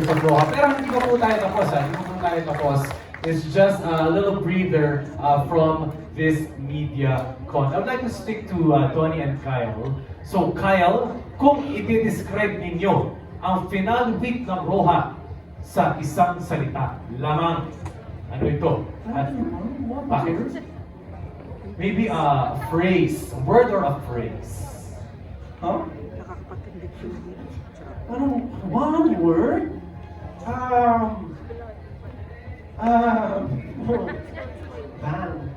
sa Roja. Pero hindi pa po tayo tapos, ha? Hindi pa po tayo tapos. It's just a little breather from this media con. I would like to stick to Tony and Kyle. So, Kyle, kung i-describe ninyo ang final week ng Roja sa isang salita lamang, ano ito? At bakit? Maybe a phrase, a word or a phrase. Huh? Ano? One word? Bang.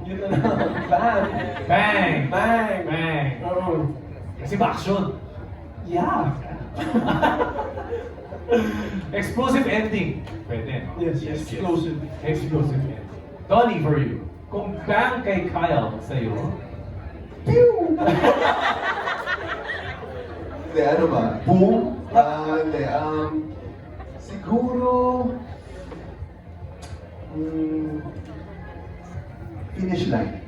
Yun na lang. Bang. Bang! Bang. Bang! Oo. Kasi ba action? Yeah. Explosive ending. Pwede, no? Yes, explosive. Explosive ending. Tony, for you. Kung bang kay Kyle sa'yo, Pew! Hindi, ano ba? Boom? Hindi, siguro, finish line.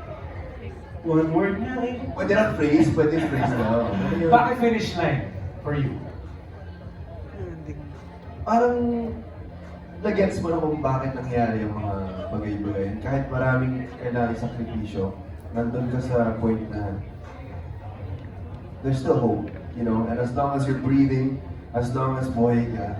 One word nga eh. Pwede na phrase daw. bakit finish line for you? Parang, nag-gets mo na kung bakit nangyari yung mga bagay-bagay. Kahit maraming kailangan sakripisyo, nandun ka sa point na there's still hope, you know? And as long as you're breathing, as long as buhay ka,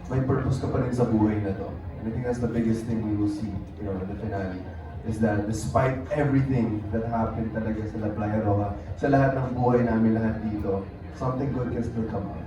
may purpose ka pa rin sa buhay na to. And I think that's the biggest thing we will see, you know, in the finale. Is that despite everything that happened talaga sa La Playa Roja, sa lahat ng buhay namin lahat dito, something good can still come out.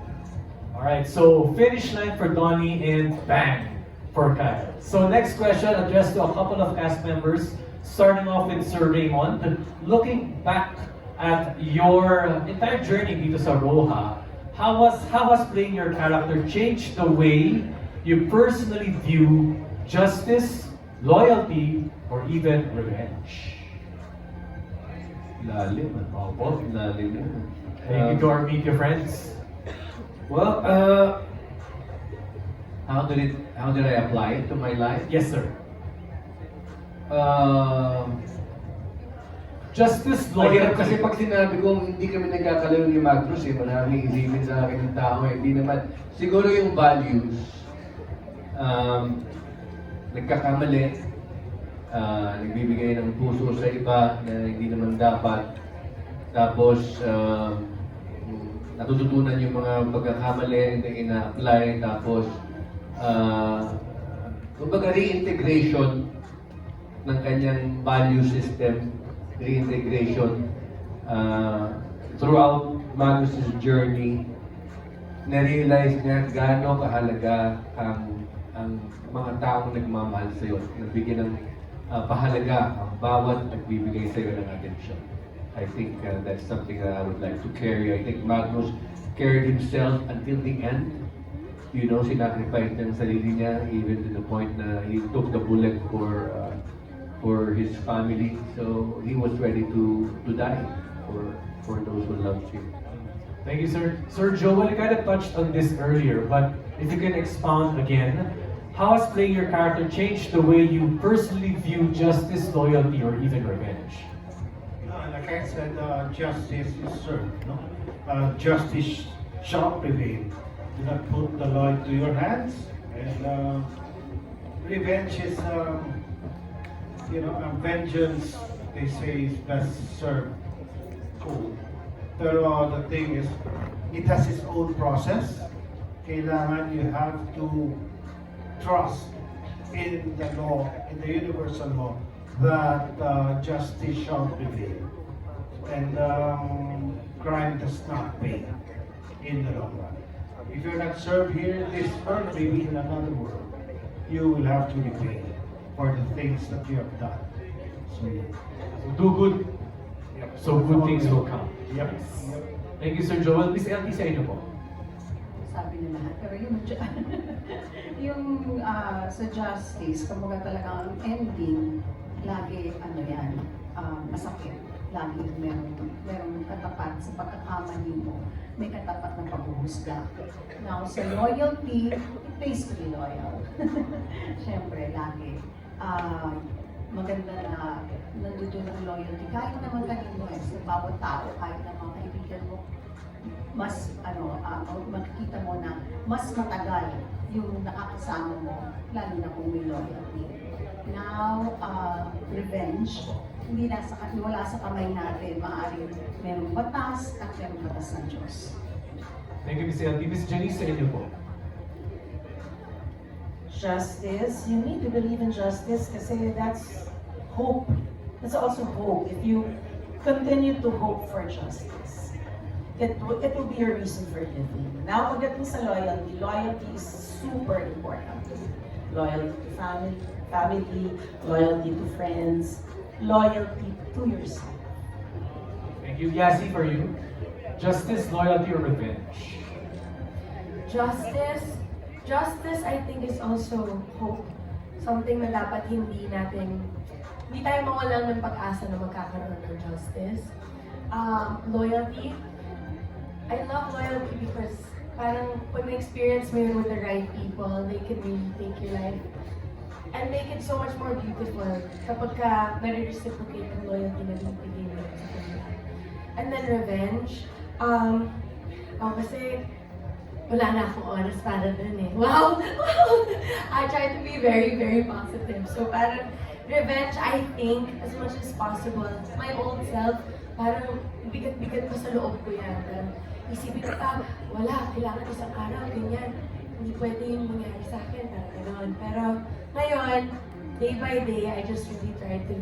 Alright, so finish line for Donnie and bang for Kyle. So next question addressed to a couple of cast members, starting off with Sir Raymond. Looking back at your entire journey dito sa Roja, how has playing your character changed the way you personally view justice, loyalty, or even revenge? Lalim. Opo. Lalim yun. Thank you to our media friends. Well, how did I apply it to my life? Yes, sir. Justice, Mahirap loyalty. kasi pag sinabi kong hindi kami nagkakalayo ni Magnus, maraming isipin sa akin ng tao, hindi naman. Siguro yung values, nagkakamali, nagbibigay ng puso sa iba na hindi naman dapat. Tapos, natututunan yung mga pagkakamali na ina-apply. Tapos, kumbaga reintegration ng kanyang value system, reintegration throughout Magnus' journey, na-realize niya gaano kahalaga ang mga taong nagmamahal sa iyo, nagbigyan ng pahalaga ang bawat nagbibigay sa iyo ng atensyon. I think that's something that I would like to carry. I think Magnus carried himself until the end. You know, sinacrifice niya ang sarili niya even to the point na he took the bullet for his family. So he was ready to die for those who loved him. Thank you, sir. Sir Joel, you kind of touched on this earlier, but if you can expound again, how has playing your character changed the way you personally view justice, loyalty, or even revenge? Like I said, justice is served, no? Justice shall prevail. Do not put the law into your hands. And revenge is, vengeance, they say, is best served cold. Pero the thing is, it has its own process. Kailangan you have to trust in the law, in the universal law, that justice shall prevail. And crime does not pay in the long run. If you're not served here in this world, maybe in another world, you will have to repay for the things that you have done. So, So do good, so good things will come. yep. Thank you, Sir Joel. Miss LT, sa inyo po. Sabi na lahat. Pero yung sa justice, kumbaga talagang ending, lagi yan, masakit. Lagi merong katapat sa pagkakamali mo. May katapat ng paghuhusga. Now, sa loyalty, it pays to be loyal. Siyempre, lagi. Maganda na nandun ang loyalty. Kahit naman kanino sa bawat tao, kahit na mga kaibigan mo, mas makikita mo na mas matagal yung nakakasama mo, lalo na kung may loyalty. Now, revenge, hindi wala sa kamay natin. Maaaring merong batas at merong batas ng Diyos. Thank you, Ms. LT. Ms. Janice, sa inyo po. Justice, you need to believe in justice kasi that's hope. That's also hope. If you continue to hope for justice, it will be a reason for living. Now, pagdating sa loyalty, loyalty is super important. Loyalty to family, loyalty to friends, loyalty to yourself. Thank you. Yasi, for you. Justice, loyalty, or revenge? Justice I think is also hope. Something na dapat hindi tayo mawalan ng pag-asa na magkakaroon ng justice. Loyalty, I love loyalty because parang pag na-experience mo yun with the right people, they can really take your life and make it so much more beautiful kapag ka nare-reciprocate ang loyalty na binibigay mo sa kanila. And then revenge, kasi wala na akong oras para dun eh. Wow! I try to be very, very positive. So parang revenge, I think, as much as possible, my old self, parang bigat-bigat pa sa loob ko yan. Parang isipin ko, wala, kailangan isang araw, ganyan. Hindi pwede yung mangyari sa akin, parang gano'n. Pero ngayon, day by day, I just really try to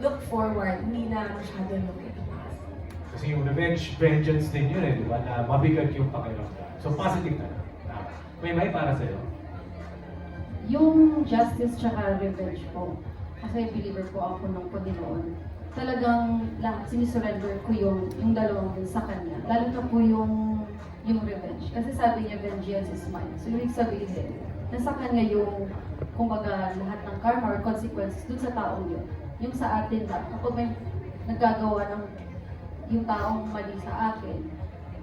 look forward, hindi na masyado look at the past. Kasi yung revenge, vengeance din yun eh, di ba? Na mabigat yung pakiramdam. So positive na lang. May para sa'yo? Yung justice tsaka revenge po, kasi believer po ako ng Panginoon, talagang lahat sinisurrender ko yung dalawang din sa Kanya. Lalo na po yung revenge. Kasi sabi niya, vengeance is mine. So ibig sabihin, nasa Kanya yung, kumbaga, lahat ng karma or consequences dun sa taong yun. Yung sa atin lang, kapag may naggagawa ng yung taong mali sa akin,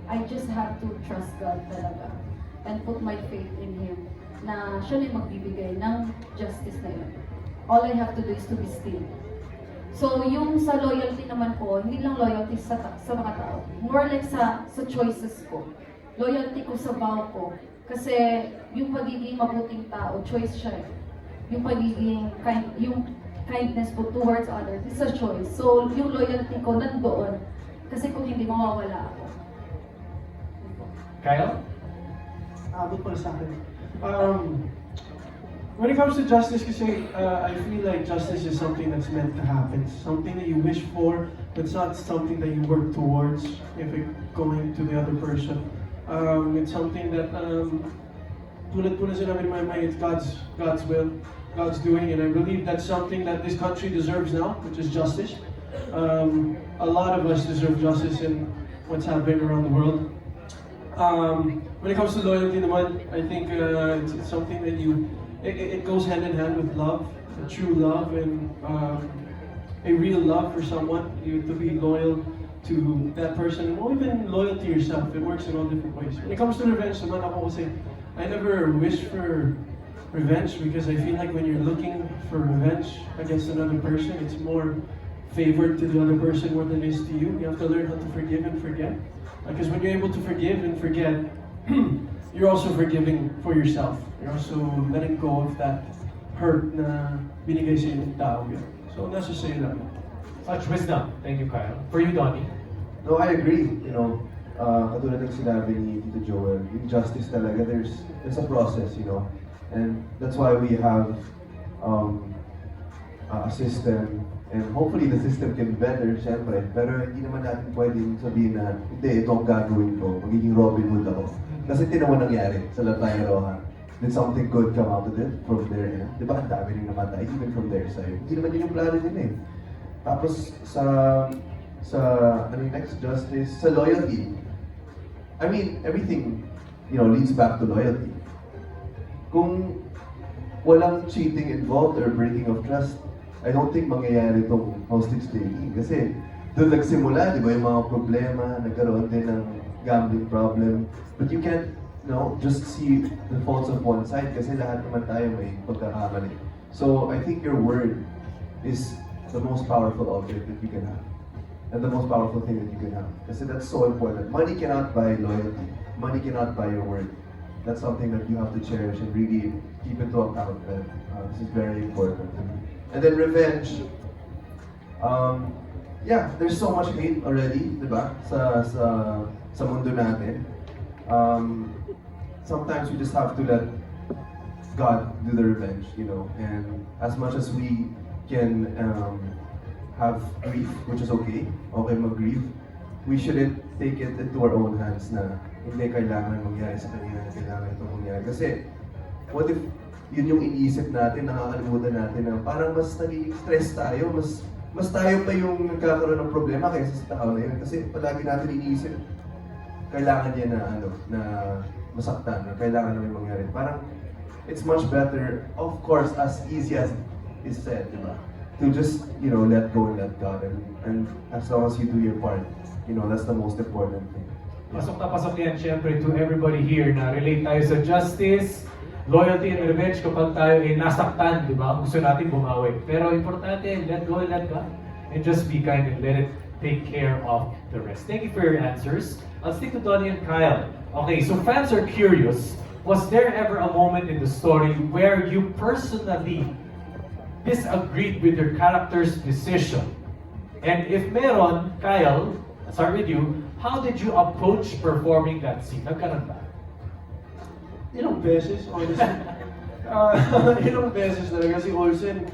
I just have to trust God talaga and put my faith in Him na siya na yung magbibigay ng justice na yun. All I have to do is to be still. So, yung sa loyalty naman po, hindi lang loyalty sa mga tao. More like sa choices ko. Loyalty ko sa vow ko. Kasi yung pagiging mabuting tao, choice siya eh. Yung pagiging yung kindness po towards others is a choice. So, yung loyalty ko nandoon. Kasi kung hindi, mawawala ako. Kyle? Abot pala sa akin. When it comes to justice, kasi I feel like justice is something that's meant to happen. It's something that you wish for, but it's not something that you work towards if it going to the other person. It's something that, tulad po na sinabi ni Mike, it's God's will, God's doing, and I believe that's something that this country deserves now, which is justice. A lot of us deserve justice in what's happening around the world. When it comes to loyalty naman, I think it's something that it goes hand in hand with love, a true love and a real love for someone. You to be loyal to that person, or even loyal to yourself. It works in all different ways. When it comes to revenge, naman ako kasi, I never wish for revenge because I feel like when you're looking for revenge against another person, it's more favored to the other person more than it is to you. You have to learn how to forgive and forget. Because when you're able to forgive and forget, you're also forgiving for yourself. You're also letting go of that hurt na binigay sa yung tao yun. So, nasa sa'yo lang. Such wisdom. Thank you, Kyle. For you, Donnie? No, I agree. You know, katulad ng sinabi ni Tito Joel, yung justice talaga, there's a process, you know. And that's why we have a system. And hopefully the system can be better, syempre. Pero hindi naman natin pwedeng sabihin na, hindi, ito ang gagawin ko, magiging Robin Hood ako. Kasi ito naman nangyari sa Lataya Roja. Did something good come out of it from their end? Di ba ang dami rin namatay, even from their side? Hindi naman yun yung plano din eh. Tapos ano yung next? Justice, sa loyalty. I mean, everything, leads back to loyalty. Kung walang cheating involved or breaking of trust, I don't think mangyayari itong hostage taking. Kasi doon nagsimula, di ba, yung mga problema, nagkaroon din ng gambling problem. But you can't, just see the faults of one side kasi lahat naman tayo may pagkakamali. So I think your word is the most powerful object that you can have. And the most powerful thing that you can have. Kasi that's so important. Money cannot buy loyalty. Money cannot buy your word. that's something that you have to cherish and really keep into account that this is very important. And then revenge. Yeah, there's so much hate already, di ba? Sa mundo natin. Sometimes we just have to let God do the revenge, you know. And as much as we can have grief, which is okay mag-grieve, we shouldn't take it into our own hands na hindi kailangan mangyari sa kanya, kailangan itong mangyari. Kasi, what if yun yung iniisip natin, nakakalimutan natin na parang mas nagiging stress tayo, mas tayo pa yung nagkakaroon ng problema kaysa sa tao na yun. Kasi palagi natin iniisip, kailangan niya na na masaktan, na kailangan na may mangyari. Parang, it's much better, of course, as easy as is said, di ba? To just, you know, let go and let God. And as long as you do your part, you know, that's the most important thing. Pasok na pasok yan syempre to everybody here na relate tayo sa justice, loyalty and revenge kapag tayo ay nasaktan, di ba? Gusto natin bumawi. Pero importante, let go and let God. And just be kind and let it take care of the rest. Thank you for your answers. I'll stick to Donnie and Kyle. Okay, so fans are curious. Was there ever a moment in the story where you personally disagreed with your character's decision? And if meron, Kyle, I'll start with you, how did you approach performing that scene? Nagkaroon ba? Ilang beses, honestly. Ilang beses talaga si Olsen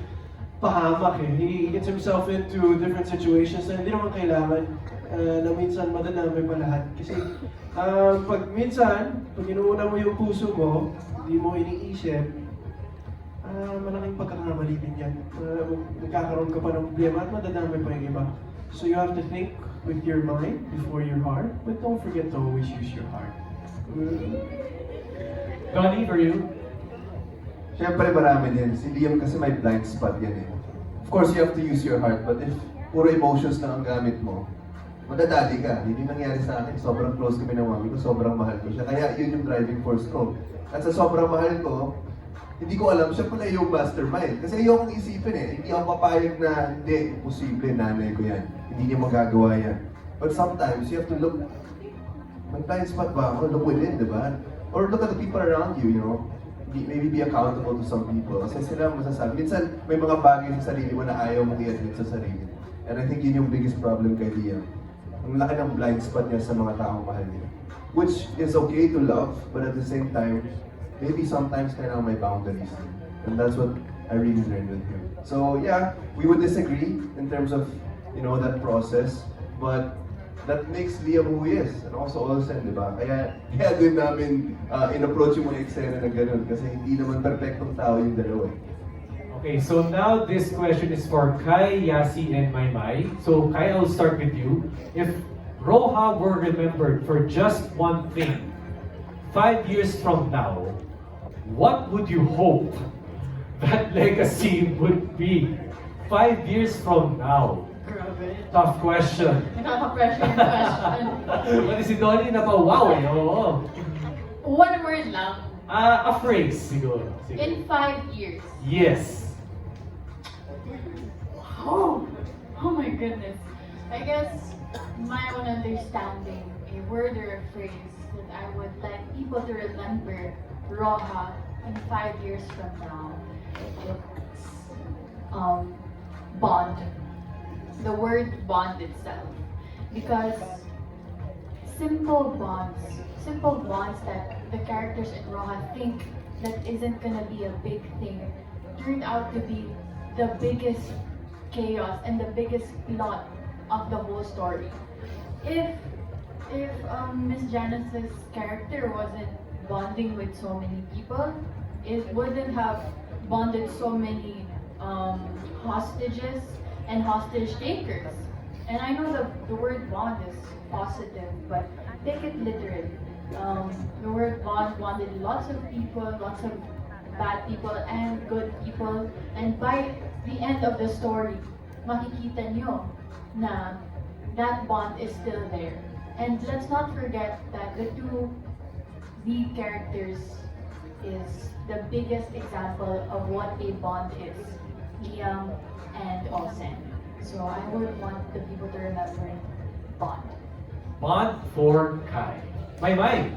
pahamak eh. He gets himself into different situations na hindi naman kailangan na minsan madadami pa lahat. Kasi pag inuuna mo yung puso mo, hindi mo iniisip, malaking pagkakamali din yan. Nagkakaroon ka pa ng problema at madadami pa yung iba. So you have to think with your mind before your heart, but don't forget to always use your heart. Donnie, for you? Siyempre marami din. Si Liam kasi may blind spot yan eh. Of course, you have to use your heart, but if puro emotions lang ang gamit mo, madadali ka. Hindi nangyari sa akin. Sobrang close kami ng mami ko, sobrang mahal ko siya. Kaya yun yung driving force ko. At sa sobrang mahal ko, hindi ko alam siya pala yung mastermind. Kasi ayokong isipin eh. Hindi ako papayag na hindi, posible, nanay ko yan. Hindi niya magagawa yan. But sometimes, you have to look, may blind spot ba ako? Look within, di ba? Or look at the people around you, you know? Maybe be accountable to some people. Kasi sila masasabi. Minsan, may mga bagay sa sarili mo na ayaw mong i-admit sa sarili. And I think yun yung biggest problem kay Liam. Ang laki ng blind spot niya sa mga taong mahal niya. Which is okay to love, but at the same time, maybe sometimes kailangan may boundaries. And that's what I really learned with him. So yeah, we would disagree in terms of, you know, that process. But that makes Liam who he is. And also Olsen, di ba? Kaya din namin in-approach yung mga eksena na ganun. Kasi hindi naman perfectong tao yung dalawa. Okay, so now this question is for Kai, Yasi, and Maymay. So Kai, I'll start with you. If Roja were remembered for just one thing, 5 years from now, what would you hope that legacy would be? 5 years from now. Grabe. Tough question. Nakaka-pressure yung question. Pati si Donnie na pa, wow eh, oo. One word lang. A phrase siguro. Sige. In 5 years. Yes. Oh my goodness. I guess my own understanding, a word or a phrase that I would like people to remember Roja in 5 years from now, it's bond. The word bond itself. Because simple bonds that the characters in Roja think that isn't gonna be a big thing, turned out to be the biggest chaos and the biggest plot of the whole story. If Miss Janice's character wasn't bonding with so many people, it wouldn't have bonded so many hostages and hostage takers. And I know the word bond is positive, but take it literally. The word bond bonded lots of people, lots of bad people and good people. And by the end of the story, makikita nyo na that bond is still there. And let's not forget that the two lead characters is the biggest example of what a bond is. Liam and Olsen. So I would want the people to remember bond. Bond for Kai. Maymay.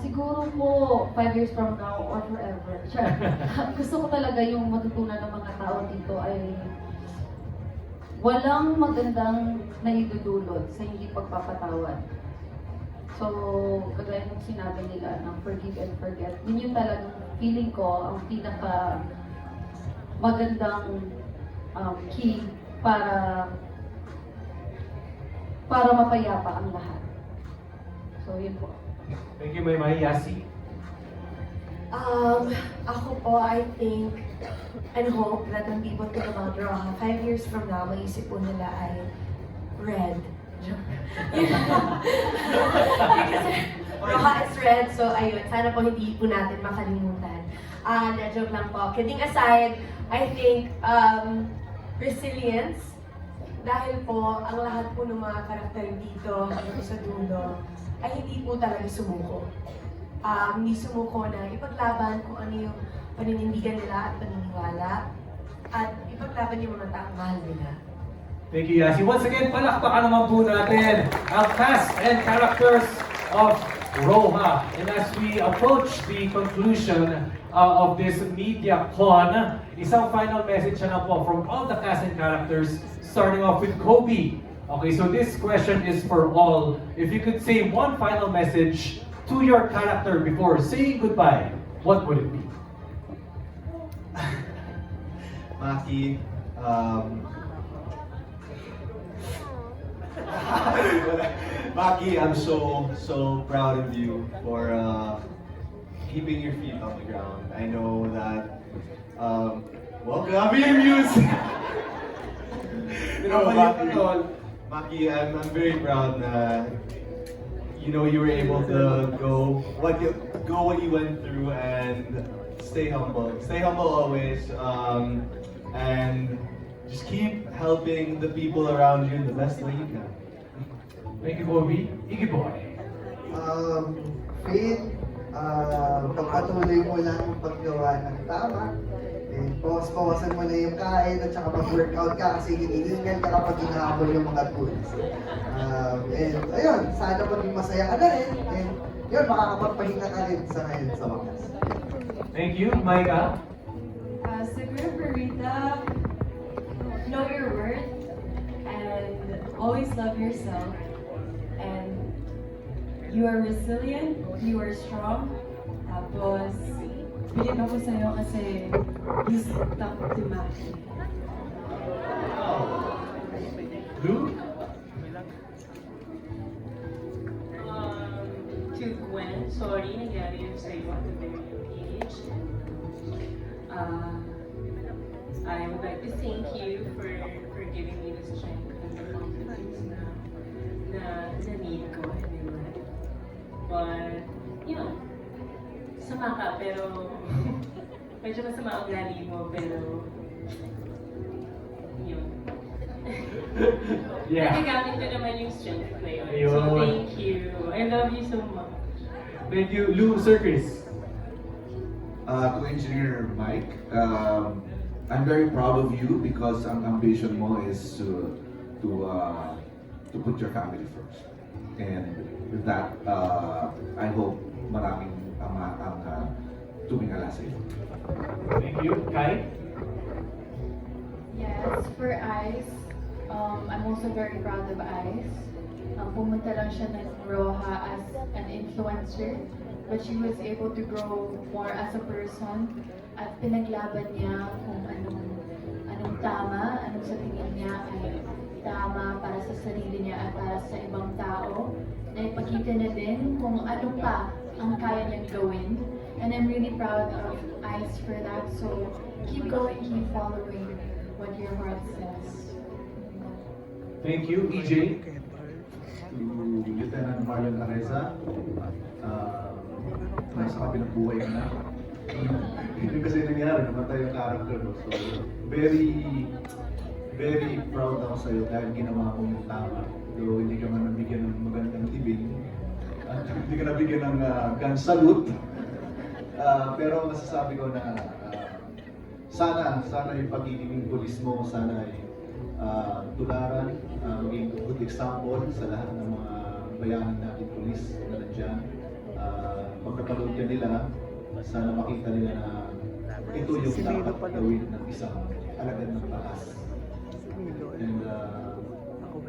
Siguro po 5 years from now or forever. Sure. Gusto ko talaga yung matutunan ng mga tao dito ay walang magandang naidudulot sa hindi pagpapatawad. So, kagaya ng sinabi nila ng forgive and forget, yun yung talagang feeling ko ang pinaka magandang key para mapayapa ang lahat. So, yun po. Thank you, Maymay. Yasi? Ako po, I think and hope that when people think about Roja, 5 years from now, maisip po nila ay red. Kasi Roja is red, so ayun, sana po hindi po natin makalimutan. Na-joke lang po. Kidding aside, I think resilience, dahil po ang lahat po ng mga karakter dito sa dulo ay hindi po talaga sumuko. Hindi sumuko na ipaglaban kung ano yung paninindigan nila at paniniwala at ipaglaban yung mga taong mahal nila. Thank you, Yasi. Once again, palakpakan naman po natin ang cast and characters of Roja. And as we approach the conclusion of this MediaCon, isang final message na po from all the cast and characters, starting off with Kobe. Okay, so this question is for all. If you could say one final message to your character before saying goodbye, what would it be? Maki, Maki, I'm so proud of you for keeping your feet on the ground. I know that, well, grabe yung music! You know, Maki, I'm very proud that you were able to go what you went through and stay humble. Stay humble always, and just keep helping the people around you in the best way you can. Thank you, Kobe. Iggy Boy. Faith, pagpatuloy mo lang ang paggawa ng tama. And bawasan mo na yung kain at saka mag-workout ka kasi hinihingal ka kapag hinahabol yung mga tools. And ayun, sana maging masaya ka na rin. And yun, makakapagpahinga ka rin sa ngayon sa wakas. Thank you, Micah. Siguro Rita, know your worth and always love yourself. And you are resilient, you are strong. Tapos, bilin ako sa'yo kasi you stuck to Maki. Luke? To Gwen, sorry, nangyari yun sa'yo at a very young age. I would like to thank you for giving me the strength and the confidence na need ko in my life. But, yun, sama ka, pero medyo masama ang gali mo, pero yun. Yeah. Nagagamit ko naman yung strength na yun. Ayun. So, thank you. I love you so much. Thank you, Lou Circus. To Engineer Mike, I'm very proud of you because ang ambition mo is to put your family first. And with that, I hope maraming ang tumingala sa iyo. Thank you, Kai. Yes, for Ice, I'm also very proud of Ice. Pumunta lang siya ng Roja as an influencer, but she was able to grow more as a person at pinaglaban niya kung anong tama, anong sa tingin niya ay tama para sa sarili niya at para sa ibang tao. Naipakita na din kung ano pa ang kaya niyang gawin. And I'm really proud of Ice for that. So keep going, keep following what your heart says. Thank you, EJ. To Lieutenant Marlon Areza, nasa kabilang buhay ka na. Yun kasi nangyari, namatay yung character mo. So, very proud ako sa'yo dahil ginawa mo yung tama. So, hindi ka man nabigyan ng magandang tibing. At hindi ka nabigyan ng gun salute. Pero masasabi ko na sana yung pagiging pulis mo, sana ay tularan, maging good example sa lahat ng mga bayanan natin pulis na nandyan. pag napanood ka nila, sana makita nila na ito yung dapat gawin ng isang alagad ng taas. And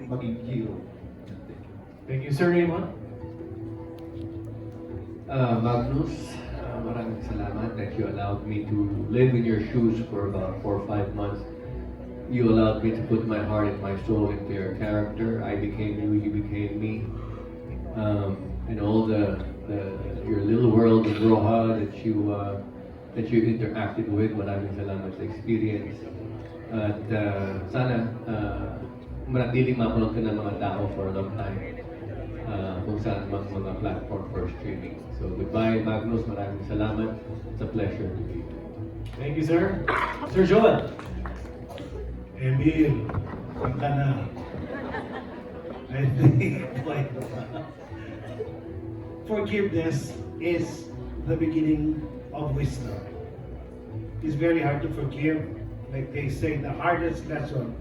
maging hero. Thank you, Sir Raymond. Magnus, maraming salamat that you allowed me to live in your shoes for about 4 or 5 months. You allowed me to put my heart and my soul into your character. I became you, you became me. And all your little world of Roja that you interacted with, maraming salamat sa experience. At sana manatiling mapanood ka ng mga tao for a long time kung saan mga platform for streaming. So goodbye Magnus, maraming salamat. It's a pleasure to be here. Thank you, sir. Sir Joel. Emil, kanta na. I think like forgiveness is the beginning of wisdom. It's very hard to forgive. Like they say, the hardest lesson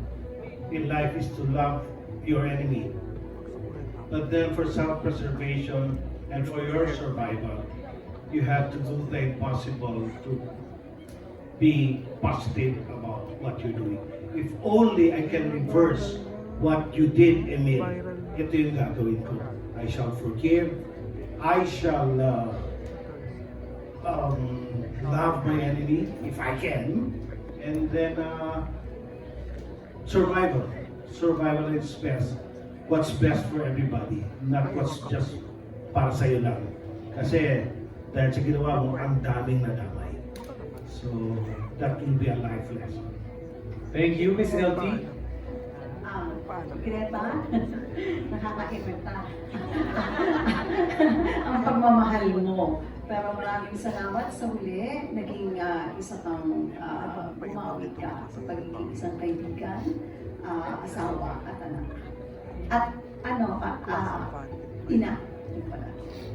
in life is to love your enemy. But then for self-preservation and for your survival, you have to do the impossible to be positive about what you're doing. If only I can reverse what you did, Emil, ito yung gagawin ko. I shall forgive. I shall love my enemy if I can. And then survival. Survival is best. What's best for everybody, not what's just para sa'yo lang. Kasi dahil sa ginawa mo, ang daming nadamay. So that will be a life lesson. Thank you, Miss LT. Greta, nakakaimita. Ang pagmamahal mo. Pero maraming salamat sa huli. Naging isa kang umawit ka sa pagiging isang kaibigan, asawa at anak. At ina.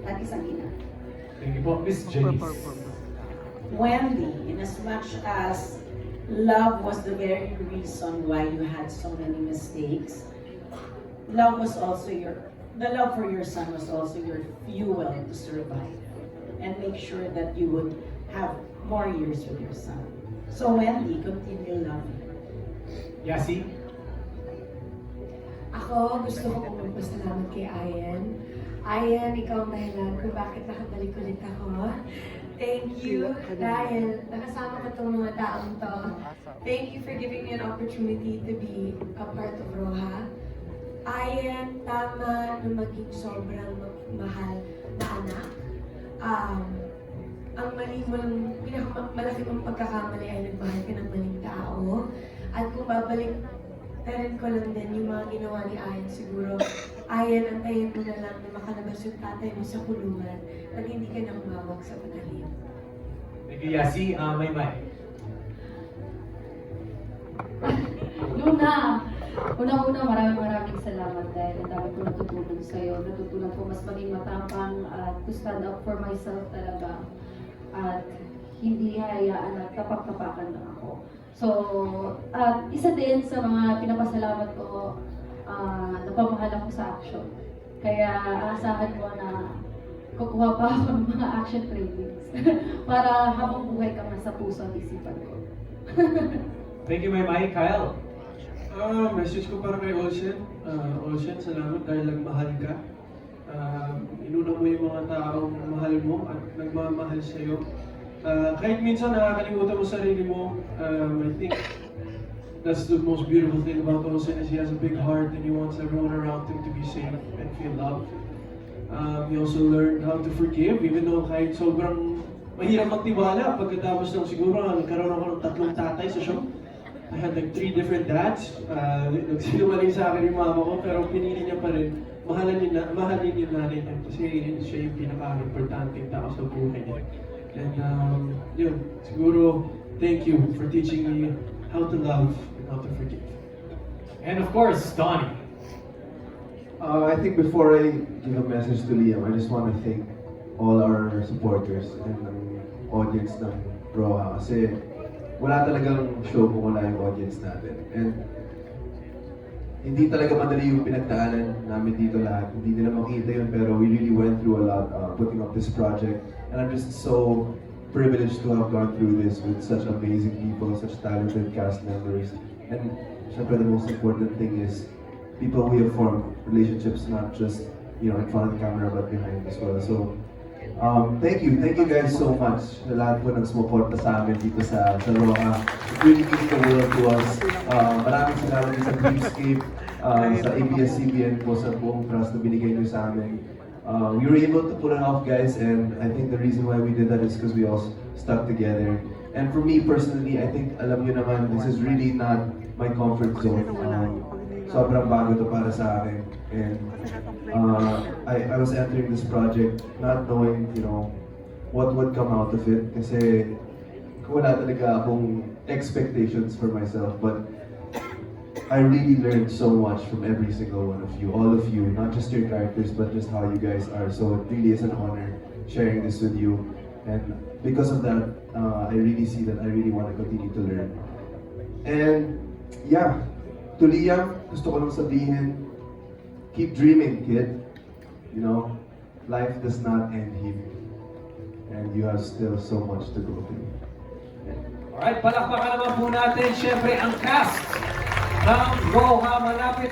At isang ina. Thank you po, Miss Janice. Wendy, in as much as love was the very reason why you had so many mistakes, love was also the love for your son was also your fuel to survive and make sure that you would have more years with your son. So Wendy, continue loving. Yasi? Ako, gusto ko magpasalamat kay Ayan. Ayan, ikaw ang dahilan kung bakit nakabalik ulit ako. Thank you dahil nakasama ko itong mga taong to. Thank you for giving me an opportunity to be a part of Roja. Ayan, tama na maging sobrang mahal na anak. Ang mali mo lang, pinakamalaki mong pagkakamali ay nagmahal ka ng maling tao. At kung babalik rin ko lang din yung mga ginawa ni Ayan siguro, Ayan, antayin mo na lang na makalabas yung tatay mo sa kulungan at hindi ka na umawag sa panalim. Thank you, Yasi. May mic. Luna! Unang-una, maraming salamat dahil ang dami ko natutunan sa'yo. Natutunan ko mas maging matapang at to stand up for myself talaga. At hindi hayaan at kapak-kapakan lang ako. So, isa din sa mga pinapasalamat ko, napamahal ako sa action. Kaya asahan mo na kukuha pa ako ng mga action trainings para habang buhay kang nasa puso at isipan ko. Thank you, May Kyle. Message ko para kay Olsen. Olsen, salamat dahil nagmahal ka. Inuna mo yung mga taong mahal mo at nagmamahal sa'yo. Kahit minsan nakakalimutan mo sarili mo, I think that's the most beautiful thing about Olsen is he has a big heart and he wants everyone around him to be safe and feel loved. He also learned how to forgive even though kahit sobrang mahirap magtiwala pagkatapos ng siguro nagkaroon ako ng 3 tatay sa show. I had like 3 different dads. Nagsinungaling sa akin yung mama ko pero pinili niya pa rin mahalin yung nanay niya kasi siya yung pinaka-importanting tao sa buhay niya. And yun, siguro thank you for teaching me how to love and how to forgive. And of course, Donnie. I think before I give a message to Liam, I just want to thank all our supporters and audience ng Roja kasi wala talagang show kung wala yung audience natin. And hindi talaga madali yung pinagdaanan namin dito lahat. Hindi nila makita yun, pero we really went through a lot putting up this project. And I'm just so privileged to have gone through this with such amazing people, such talented cast members. And syempre, the most important thing is people we have formed relationships, not just in front of the camera, but behind as well. So, thank you guys so much sa lahat po ng sumuporta sa amin dito sa Roa. It really means the world to us. Maraming salamat din sa Dreamscape, sa ABS-CBN po, sa buong trust na binigay niyo sa amin. We were able to pull it off, guys, and I think the reason why we did that is because we all stuck together. And for me personally, I think, alam niyo naman, this is really not my comfort zone. Sobrang bago to para sa akin. And I was entering this project not knowing, what would come out of it. Kasi wala talaga akong expectations for myself. But I really learned so much from every single one of you, all of you, not just your characters, but just how you guys are. So it really is an honor sharing this with you. And because of that, I really see that I really want to continue to learn. And yeah, to Liam, gusto ko lang sabihin, keep dreaming, kid. Life does not end here. And you have still so much to go through. Alright, palakpakan naman po natin, syempre, ang cast ng Roha. Malapit